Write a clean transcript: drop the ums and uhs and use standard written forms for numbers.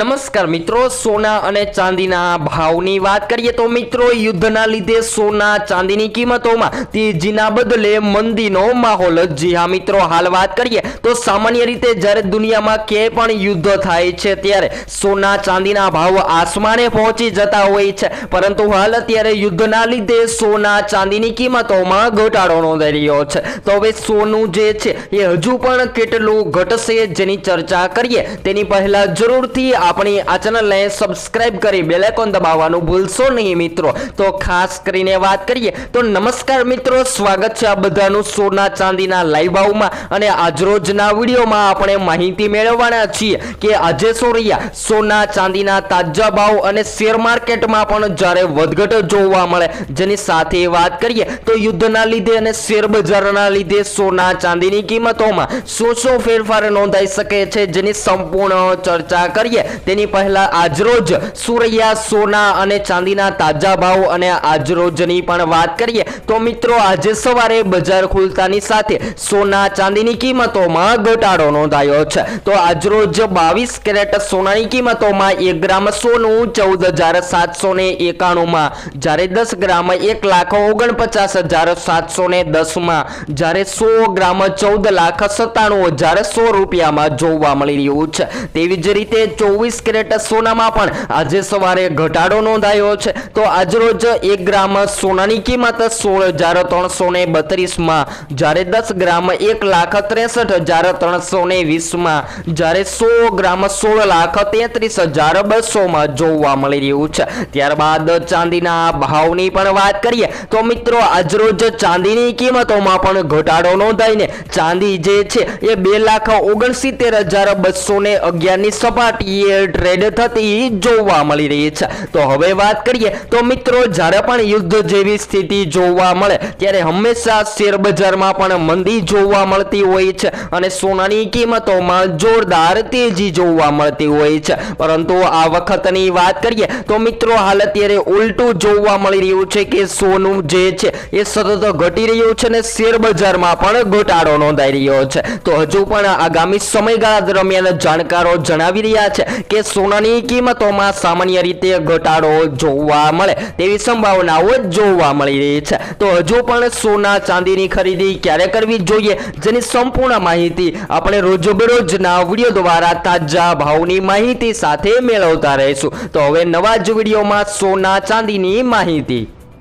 નમસ્કાર મિત્રો, સોના અને ચાંદીના ભાવની વાત કરીએ તો મિત્રો યુદ્ધના લીધે સોના ચાંદીની કિંમતોમાં તેજીના બદલે મંદીનો માહોલ। જી હા મિત્રો, હાલ વાત કરીએ તો સામાન્ય રીતે જ્યારે દુનિયામાં ક્યાંય પણ યુદ્ધ થાય છે ત્યારે સોના ચાંદીના ભાવ આસમાને પહોંચી જતા હોય છે, પરંતુ હાલ અત્યારે યુદ્ધના લીધે સોના ચાંદીની કિંમતોમાં ઘટાડો નોંધાઈ રહ્યો છે। તો હવે સોનું જે છે એ હજુ પણ કેટલું ઘટશે જેની ચર્ચા કરીએ તેની પહેલા જરૂરથી આપણી આ ચેનલને સબસ્ક્રાઇબ કરી બેલ આઇકોન દબાવવાનું ભૂલશો નહીં મિત્રો। તો ખાસ કરીને વાત કરીએ તો નમસ્કાર મિત્રો, સ્વાગત છે આ બધાનું સોના ચાંદીના લાઈવ ભાવમાં અને આજરોજના વિડીયોમાં આપણે માહિતી મેળવવાના છીએ કે આજે શું રહ્યા સોના ચાંદીના તાજા ભાવ અને શેર માર્કેટમાં પણ જ્યારે વધઘટ જોવા મળે, જેની સાથે વાત કરીએ તો યુદ્ધના લીધે અને શેર બજારના લીધે સોના ચાંદીની કિંમતોમાં શું ફેરફાર નોંધાઈ શકે છે જેની સંપૂર્ણ ચર્ચા કરીએ તેની પહેલા આજરોજ સુરૈયા સોના અને ચાંદીના તાજા ભાવ અને આજરોજની પણ વાત કરીએ તો મિત્રો આજે સવારે બજાર ખુલતાની સાથે સોના ચાંદીની કિંમતોમાં ઘટાડો નોંધાયો છે। તો આજરોજ 22 કેરેટ સોનાની કિંમતોમાં 1 ગ્રામ સોનું 14,791 માં, જ્યારે 10 ગ્રામ 1,49,710 માં, જ્યારે 100 ગ્રામ 14,97,100 રૂપિયામાં જોવા મળી રહ્યું છે। તેવી જ રીતે 24 કેરેટ સોનામાં પણ આજે સવારે ઘટાડો નોંધાયો છે। તો આજરોજ 1 ગ્રામ સોનાની કિંમત 16,332 માં, જ્યારે 10 ગ્રામ 1,63,320 માં, જ્યારે 100 ગ્રામ 16,33,200 માં જોવા મળી રહ્યું છે। ત્યારબાદ ચાંદીના ભાવની પણ વાત કરીએ તો મિત્રો આજરોજ ચાંદીની કિંમતોમાં પણ ઘટાડો નોંધાઈને ચાંદી જે છે એ 2,69,211 ની સપાટીએ ટ્રેડ થતી જોવા મળી રહી છે। તો હવે વાત કરીએ તો મિત્રો જ્યારે પણ યુદ્ધ જેવી સ્થિતિ જોવા મળે ત્યારે હંમેશા શેર બજારમાં પણ મંદી જોવા મળતી હોય છે અને સોનાની કિંમતોમાં જોરદાર તેજી જોવા મળતી હોય છે, પરંતુ આ વખતની વાત કરીએ તો મિત્રો હાલ અત્યારે ઉલટું જોવા મળી રહ્યું છે કે સોનું જે છે એ સતત ઘટી રહ્યું છે અને શેર બજારમાં પણ ઘટાડો નોંધાઈ રહ્યો છે। તો હજુ પણ આગામી સમયગાળા દરમિયાન જાણકારો જણાવી રહ્યા છે કે સોનાની કિંમતોમાં સામાન્ય રીતે ઘટાડો જોવા મળે તેવી સંભાવનાઓ જોવા મળી રહી છે। તો હજુ પણ સોના ચાંદીની ખરીદી ક્યારે કરવી જોઈએ જેની સંપૂર્ણ માહિતી આપણે રોજબરોજના વિડીયો દ્વારા તાજા ભાવની માહિતી સાથે મેળવતા રહીશું। તો હવે નવા જ વિડીયોમાં સોના ચાંદીની માહિતી।